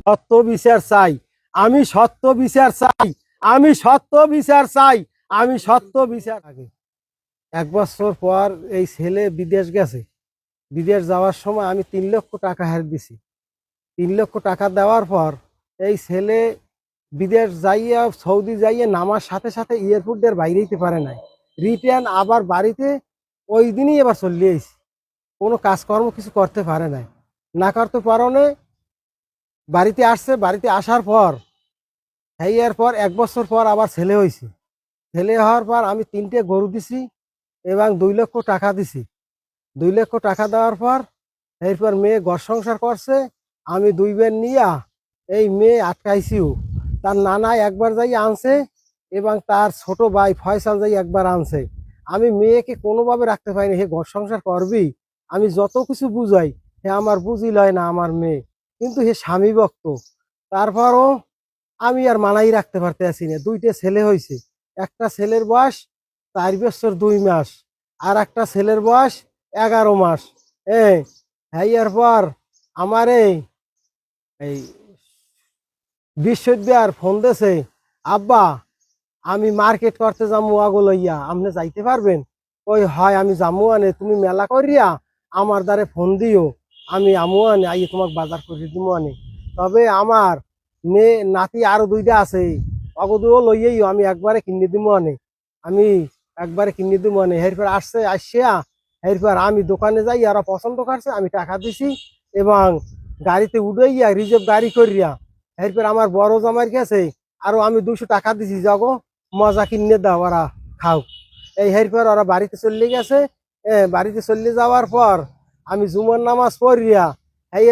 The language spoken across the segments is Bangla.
সত্য বিচার চাই, আমি সত্য বিচার চাই, আমি সত্য বিচার চাই, আমি সত্য বিচার। আগে 1 বছর পর এই ছেলে বিদেশ গেছে। বিদেশ যাওয়ার সময় আমি 3 লক্ষ টাকা হার দিছি। 3 লক্ষ টাকা দেওয়ার পর এই ছেলে বিদেশ যাইয়া সৌদি যাইয়া নামার সাথে সাথে এয়ারপোর্টের বাইরে যেতে পারে নাই। রিটার্ন আবার বাড়িতে ওই দিনই এবার চলে আইছি। কোনো কাজকর্ম কিছু করতে পারে নাই, না করতে পারনে বাড়িতে আসছে। বাড়িতে আসার পর এরপর 1 বছর পর আবার ছেলে হয়েছে। ছেলে হওয়ার পর আমি 3টে গরু দিছি এবং 2 লক্ষ টাকা দিছি। 2 লক্ষ টাকা দেওয়ার পর এরপর মেয়ে ঘর সংসার করছে। আমি 2 বের নিয়া এই মেয়ে আটকাইছিও। তার নানা একবার যাই আনছে এবং তার ছোট ভাই ফয়সাল যাই একবার আনছে। আমি মেয়েকে কোনোভাবে রাখতে পারিনি। হে ঘর সংসার করবি, আমি যত কিছু বুঝাই হে আমার বুঝি লয় না আমার মেয়ে, কিন্তু হে স্বামী ভক্ত। তারপরও আমি আর মানাই রাখতে পারতে আসি না। 2টে ছেলে হয়েছে। একটা ছেলের বয়স 4 বছর 2 মাস, আর একটা ছেলের বয়স 11 মাস। হ্যাঁ পর আমার এই বিশ্ববিদ্যালয়ের ফোন দিয়েছে, আব্বা আমি মার্কেট করতে যাবো আগো লইয়া, আপনি যাইতে পারবেন? ওই হয় আমি যাবো আনে, তুমি মেলা করিয়া আমার দ্বারে ফোন দিও, আমি আমু আনে আইয়ে তোমাকে বাজার করে দিব আনে। তবে আমার মেয়ে নাতি আরো 2টা আছে, অগদুও লইয়াইও, আমি একবারে কিনে দিব আনে, আমি একবারে কিনে দিব আনে। এরপর আসিয়া এরপর আমি দোকানে যাই, আর পছন্দ করছে, আমি টাকা দিছি এবং গাড়িতে উঠাইয়া রিজার্ভ গাড়ি করিয়া এরপর আমার বড় জামাইয়ের কাছে আরো আমি 200 টাকা দিছি, যাগো মজা কিনে দাও, ওরা খাও। এরপর ওরা বাড়িতে চলে গেছে। বাড়িতে চলে যাওয়ার পর আমি জুমার নামাজ পড়িয়া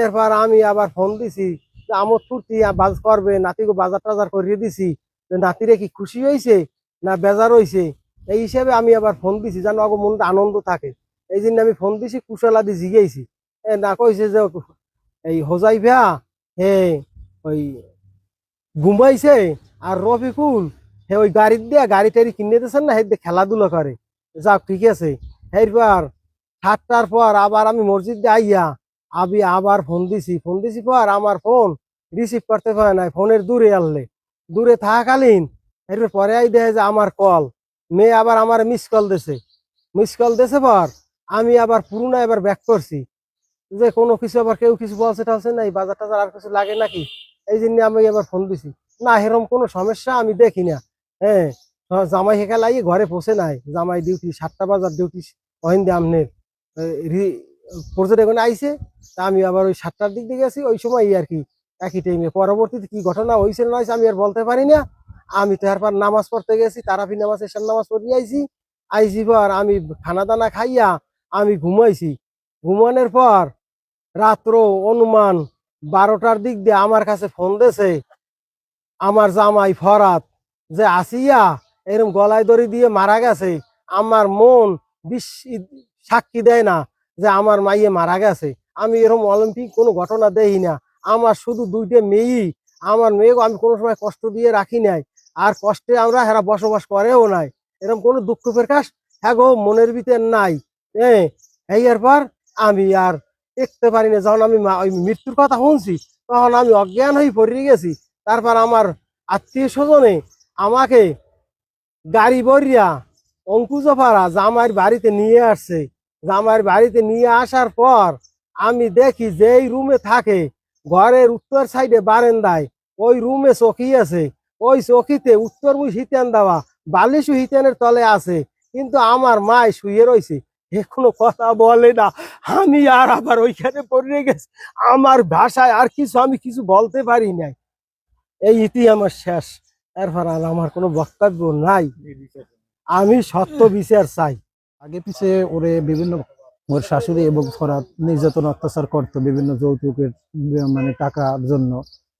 এরপর আমি আবার ফোন দিছি যে আমার ফুর্তি বাজ করবে, নাতিকে বাজার টাজার করিয়ে দিছি। নাতিরে কি খুশি হয়েছে না বেজার হয়েছে, এই হিসেবে আমি আবার ফোন দিছি যেন আগে মনটা আনন্দ থাকে। এই জন্য আমি ফোন দিছি, কুশলাদি জিগেছি। না কইছে যে এই হোজাইফা হে ওই ঘুমাইছে, আর রফিকুল হে ওই গাড়ি দিয়ে গাড়ি টাড়ি কিনে দিয়েছেন না, হে খেলাধুলা করে। যাক ঠিক আছে। এরপর 7টার পর আবার আমি মসজিদ দিয়ে আইয়া আমি আবার ফোন দিছি পর আমার ফোন রিসিভ করতে পারে নাই, ফোনের দূরে থাকাকালীন এরপর পরে আই দেখে যে আমার কল, মেয়ে আবার আমার মিস কল দিয়েছে পর আমি আবার পুরোনো এবার ব্যাক করছি যে কোনো কিছু আবার কেউ কিছু বলছে টালছে নাই, বাজার টাজার আর কিছু লাগে নাকি, এই জন্য আমি এবার ফোন দিছি। না এরকম কোনো সমস্যা আমি দেখি না। হ্যাঁ, জামাই হেকা লাগিয়ে ঘরে পৌঁছে নাই, জামাই ডিউটি 7টা বাজার ডিউটি ওহিন্দে আমনের পর্যটক আইছে। তা আমি আবার ওই 7টার দিক দিয়ে গেছি, ওই সময় আর কি একই টাইমে। পরবর্তীতে কি ঘটনা হয়েছে না হয়েছে আমি আর বলতে পারি না। আমি তো এরপর নামাজ পড়তে গেছি, তারাপি নামাজ এসার নামাজ পড়িয়ে আইছি পর আমি খানা দানা খাইয়া আমি ঘুমাইছি। ঘুমানোর পর রাত্র অনুমান 12টার দিক দিয়ে আমার কাছে ফোন দিয়েছে আমার জামাই ফরাত যে আসিয়া এরকম গলায় দড়ি দিয়ে মারা গেছে। আমার মন সাক্ষী দেয় না যে আমার মাইয়ে মারা গেছে। আমি এরকম অলিম্পিক কোনো ঘটনা দেখি না। আমার শুধু 2টে মেয়েই, আমার মেয়েকে আমি কোনো সময় কষ্ট দিয়ে রাখি নাই, আর কষ্টে আমরা হেরা বসবাস করেও নাই। এরকম কোনো দুঃখ প্রকাশ হ্যাঁ গো মনের ভিতর নাই। এরপর আমি আর দেখতে পারি না। যখন আমি ওই মৃত্যুর কথা শুনছি তখন আমি অজ্ঞান হয়ে পড়ে গেছি। তারপর আমার আত্মীয় স্বজনে আমাকে গাড়ি বরিয়া অঙ্কুজপাড়া জামাইয়ের বাড়িতে নিয়ে আসছে। জামাইয়ের বাড়িতে নিয়ে আসার পর আমি দেখি যেই রুমে থাকে ঘরের উত্তর সাইডে বারান্দায় ওই রুমে চকি আছে, ওই চকিতে উত্তরমুখী হিতেন দেওয়া, বালিশু হিতেনের তলে আছে, কিন্তু আমার মায় শুয়ে রয়েছে, কোনো কথা বলে না। আমি আর আবার ওইখানে পড়ে গেছি। আমার ভাষায় আর আমি কিছু বলতে পারি নাই। এই ইতি আমার শেষ। এরপর আর আমার কোনো বক্তব্য নাই। আমি সত্য বিচার চাই। আগে পিছে ওরে বিভিন্ন ওর শাশুড়ি এবং ফরাত নির্যাতন অত্যাচার করতো, বিভিন্ন যৌতুকের মানে টাকার জন্য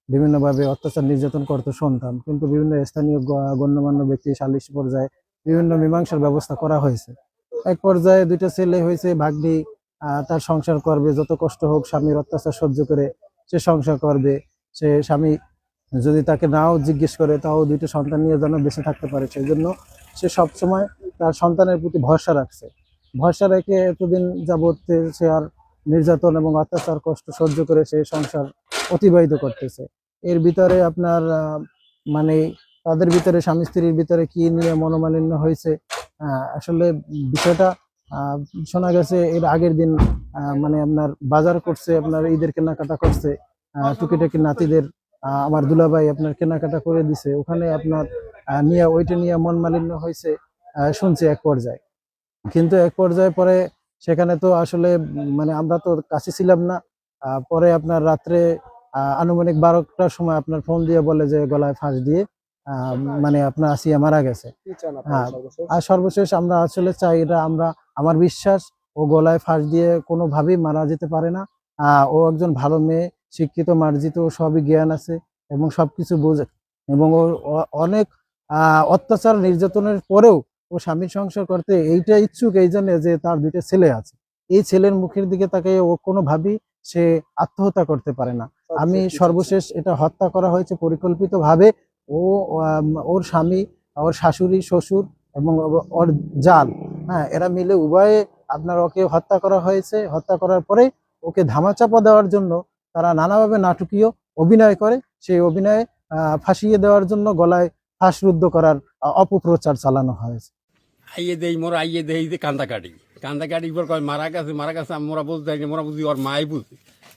বিভিন্নভাবে অত্যাচার নির্যাতন করতো সন্তান। কিন্তু বিভিন্ন স্থানীয় গণ্যমান্য ব্যক্তি সালিশ পর্যায়ে বিভিন্ন মীমাংসার ব্যবস্থা করা হয়েছে। এক পর্যায়ে 2টা ছেলে হয়েছে, ভাগ্নি তার সংসার করবে, যত কষ্ট হোক স্বামীর অত্যাচার সহ্য করে সে সংসার করবে। সে স্বামী যদি তাকে নাও জিজ্ঞেস করে তাও দুইটা সন্তান নিয়ে যেন বেঁচে থাকতে পারে, সেই জন্য সে সবসময় তার সন্তানের প্রতি ভরসা রাখছে। ভরসা রেখে এতদিন যাবৎ সে আর নির্যাতন এবং অত্যাচার কষ্ট সহ্য করে সে সংসার অতিবাহিত করতেছে। এর ভিতরে আপনার মানে তাদের ভিতরে স্বামী স্ত্রীর ভিতরে কি নিয়ে মনোমালিন্য হয়েছে, আসলে বিষয়টা শোনা গেছে এর আগের দিন মানে আপনার বাজার করছে, আপনার ঈদের কেনাকাটা করছে, টুকিটাকি নাতিদের আমার দুলাভাই আপনার কেনাকাটা করে দিছে, ওখানে আপনার নিয়ে ওইটা নিয়ে মন মালিন্য হয়েছে শুনছি এক পর্যায়ে। কিন্তু এক পর্যায়ে পরে সেখানে তো আসলে মানে আমরা তো কাছে ছিলাম না। পরে আপনার রাত্রে আনুমানিক 12টার সময় আপনার ফোন দিয়ে বলে যে গলায় ফাঁস দিয়ে মানে আপনার আসিয়া মারা গেছে। হ্যাঁ, আর সর্বশেষ আমরা আসলে চাই এটা আমার বিশ্বাস ও গলায় ফাঁস দিয়ে কোনোভাবেই মারা যেতে পারে না। ও একজন ভালো মেয়ে, শিক্ষিত, মার্জিত, ও সবই জ্ঞান আছে এবং সবকিছু বোঝে এবং ওর অনেক অত্যাচার নির্যাতনের পরেও ও স্বামীর সংসার করতে এইটা ইচ্ছুক, এই জন্য যে তার 2টা ছেলে আছে। এই ছেলের মুখের দিকে তাকে ও কোনোভাবেই সে আত্মহত্যা করতে পারে না। আমি সর্বশেষ এটা হত্যা করা হয়েছে পরিকল্পিতভাবে। ও ওর স্বামী, ওর শাশুড়ি, শ্বশুর এবং ওর জাল, হ্যাঁ, এরা মিলে উভয়ে আপনার ওকে হত্যা করা হয়েছে। হত্যা করার পরে ওকে ধামাচাপা দেওয়ার জন্য তারা নানাভাবে নাটকীয় অভিনয় করে। সেই অভিনয়ে ফাঁসিয়ে দেওয়ার জন্য গলায় ফাঁসরুদ্ধ করার অপপ্রচার চালানো হয়েছে। আইয়ে দেই মোরা, আইয়ে দেই যে কান্দা কাটি পর কয় মারা গেছে মোরা বুঝতে মোরা বুঝি ওর মাই বুঝি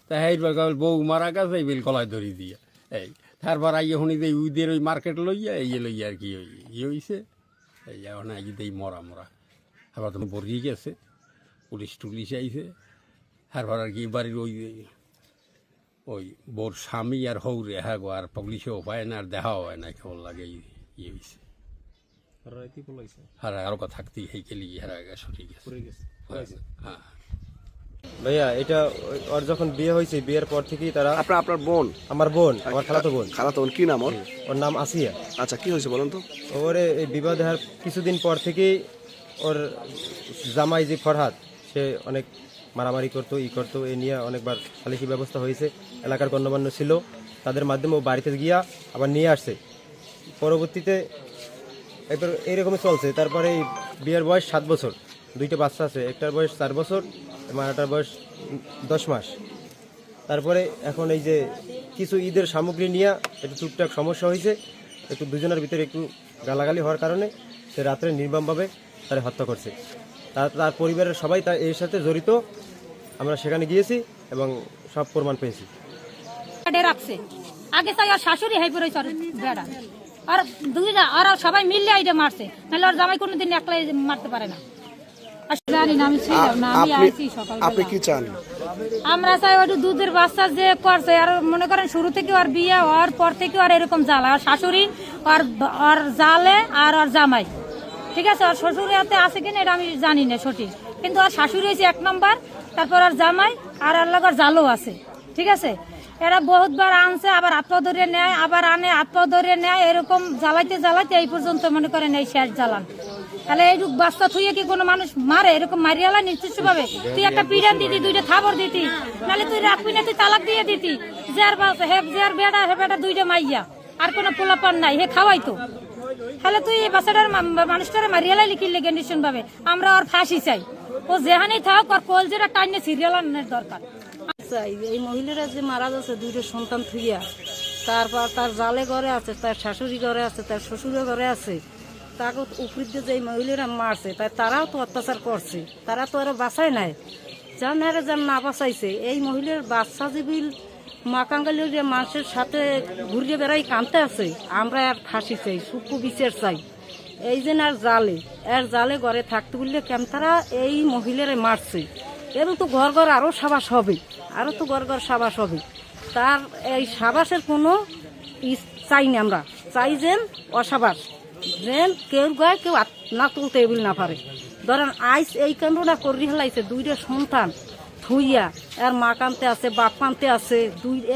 তা এইবার কয় বউ মারা গেছে, এই বিল গলায় ধরি দিয়ে এই তারপর আইয়ে শুনি যে উইদের ওই মার্কেট লইয়া এই লইয়া আর কি ইয়ে হয়েছে। এই এখন আইয়ে দেই মরা আবার তুমি বরিয়ে গেছে, পুলিশ আইছে। তারপর আর কি বাড়ির ওই বোর স্বামী আর হৌরে হ্যাঁ গো আর পুলিশেও পায় না আর দেখাও হয় না, কেমন লাগে ইয়ে হয়েছে। আর আরো কথা থাকতেই হেঁকেলি হারা সঠিক হ্যাঁ। ভাইয়া এটা ওর যখন বিয়ে হয়েছে, বিয়ের পর থেকেই তারা আপনার বোন? আমার বোন, আমার খালাতো বোন। কি নাম ওর? ওর নাম আসিয়া। আচ্ছা, কি হয়েছে বলুন তো? ওর এই বিবাহ দেওয়ার কিছুদিন পর থেকেই ওর জামাই যে ফরহাদ, সে অনেক মারামারি করতো, করতো, এ নিয়ে অনেকবার সালিশি ব্যবস্থা হয়েছে। এলাকার গণ্যমান্য ছিল, তাদের মাধ্যমে ও বাড়িতে গিয়া আবার নিয়ে আসছে। পরবর্তীতে এবার এইরকমই চলছে। তারপরে এই বিয়ের বয়স 7 বছর, 2টা বাচ্চা আছে, একটার বয়স 4 বছর এবং আরেকটার বয়স 10 মাস। তারপরে এখন এই যে কিছু ঈদের সামগ্রী নিয়ে একটু টুকটাক সমস্যা হয়েছে, একটু দুজনের ভিতরে একটু গালাগালি হওয়ার কারণে সে রাত্রে নির্মমভাবে তারা হত্যা করছে। তার পরিবারের সবাই তার এর সাথে জড়িত। আমরা সেখানে গিয়েছি এবং সব প্রমাণ পেয়েছি। রাখছে আগে চাই আর শাশুড়ি হাই পড়ে বেড়া আর দুইটা আর সবাই মিললে আইডে মারছে, নাহলে আর জামাই কোনোদিন একলা মারতে পারে না। জানি না, আমি ছিলাম না, আমি আইছি সকালবেলা। আপনি কি চান? আমরা চাই ওই দুধের বাচ্চা যে করছে, আর মনে করেন শুরু থেকে আর বিয়ে হওয়ার পর থেকে আর এরকম জ্বালা, আর শাশুড়ি আর জালে আর জামাই, ঠিক আছে। আর শ্বশুর হাতে আছে কিনা এটা আমি জানি না সঠিক, কিন্তু আর শাশুড়ি হয়েছে 1 নম্বর, তারপর আর জামাই আর আল্লাহর জালও আছে, ঠিক আছে। এরা বহুতবার আনছে, আবার হাত পা ধরে নেয়, আবার আনে হাত পা ধরে নেয়, এরকম জ্বালাইতে এই পর্যন্ত মনে করেন এই শেষ জ্বালান। তাহলে এই বাচ্চা থুইয়ে কি কোনো মানুষ মারে? এরকম মারিয়ালা নির্দিষ্ট ভাবে তুই একটা পিড়ান দিতি, 2টা থাবর দিতি, নাহলে তুই রাখবি না, তুই তালাক দিয়ে দিতি। যার বেড়া হে বেটা 2টা মাইয়া, আর কোনো পোলাপান নাই, হে খাওয়াইতো। তাহলে তুই এই বাচ্চাটার মানুষটারে মারিয়ালাই লিখি লেগে নিশ্চয় ভাবে। আমরা আর ফাঁসি চাই, ও যেখানেই থাক আর কল যেটা টাইনে সিরিয়াল আনার দরকার। এই মহিলারা যে মারা যাচ্ছে 2টা সন্তান থুইয়া, তারপর তার জালে ঘরে আছে, তার শাশুড়ি ঘরে আছে, তার শ্বশুরের ঘরে আছে, তাকে উপর দিয়ে যে মহিলারা মারছে, তাই তারাও তো অত্যাচার করছে, তারা তো আরো বাঁচায় নাই। যারা না বাঁচাইছে, এই মহিলার বাচ্চা জীবিল মাকাঙ্গালি যে মানুষের সাথে ঘুরিয়ে বেড়াই কানতে আছে। আমরা আর ফাঁসি চাই, সুকু বিচার চাই। এই যে আর জালে ঘরে থাকতে বললে কেন তারা এই মহিলারে মারছে। এরও তো ঘর আরো সাবাস হবে, আরো তো ঘর সাবাস হবে। তার এই সাবাসের কোনো চাই না, আমরা চাই যেন অসাবাস, যেন কেউ গায়ে কেউ না তুলতে এবিল না পারে। ধরেন আইস এই কাণ্ডটা করি হেলাইছে, 2টা সন্তান থুইয়া, আর মা কানতে আছে, বাপ কানতে আছে,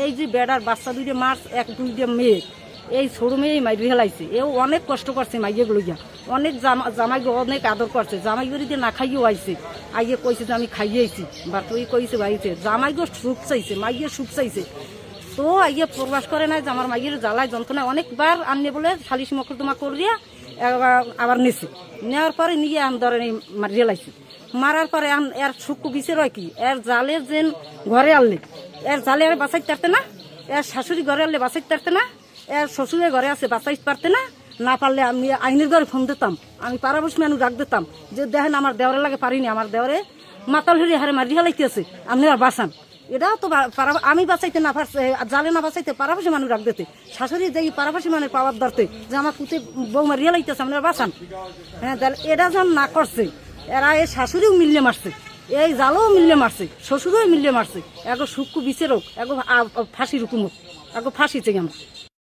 এই যে বেড়ার বাচ্চা 2টা মার, 2টা মেয়ে, এই ছোট মেয়েই মাইরি হেলাইছে। এও অনেক কষ্ট করছে মাইয়েগুলো গিয়া, অনেক জামাইকে অনেক আদর করছে। জামাই বাড়িতে না খাইয়েও আইছে, আইয়ে কইছে যে আমি খাইয়েছি, বা তুই কইছে বাড়িতে জামাইগো সুখ চাইছে, মাইয়ের সুখ চাইছে। তো ইয়ে প্রকাশ করে নাই যে আমার মাইয়ের জ্বালায় যন্ত্রণা অনেকবার আনলে বলে সালিশ মকদ্দমা করিয়া আবার নিছি, নেওয়ার পরে নিয়ে ধরেন মারিয়ে লাইছি। মারার পরে এর সুক্কু বিচার হয় কি, এর জালে যে ঘরে আনলে এর জালে আর বাঁচাইতে পারতে না, এর শাশুড়ি ঘরে আনলে বাঁচাইতে পারতে না, এর শ্বশুরের ঘরে আছে বাঁচাইতে পারতে না। না পারলে আমি আইনের ঘরে ফোন দিতাম, আমি পাড়াবসী মানুষ ডাক দিতাম যে দেখেন আমার দেওয়ারের লাগে পারিনি, আমার দেওয়ারে মাতাল হরি হারে মারিয়া লাইতেছে, আপনি আর বাঁচান। এটাও তো আমি বাঁচাইতে না পারছে, জালে না বাঁচাইতে পাড়াপাশি মানুষ রাখ দিতে, শাশুড়ি যে পাড়াপাশি মানুষ পাওয়ার ধরতে যে আমার পুঁতে বউ মারিয়া লাইতেছে, আপনারা বাঁচান। হ্যাঁ, তাহলে এটা যখন না করছে, এরা এই শাশুড়িও মিললে মারছে, এই জালও মিললে মারছে, শ্বশুরও মিললে মারছে, এগো সুক্কু বিচারক, এগো ফাঁসির হুকুমত, এগো ফাঁসি চাই আমরা।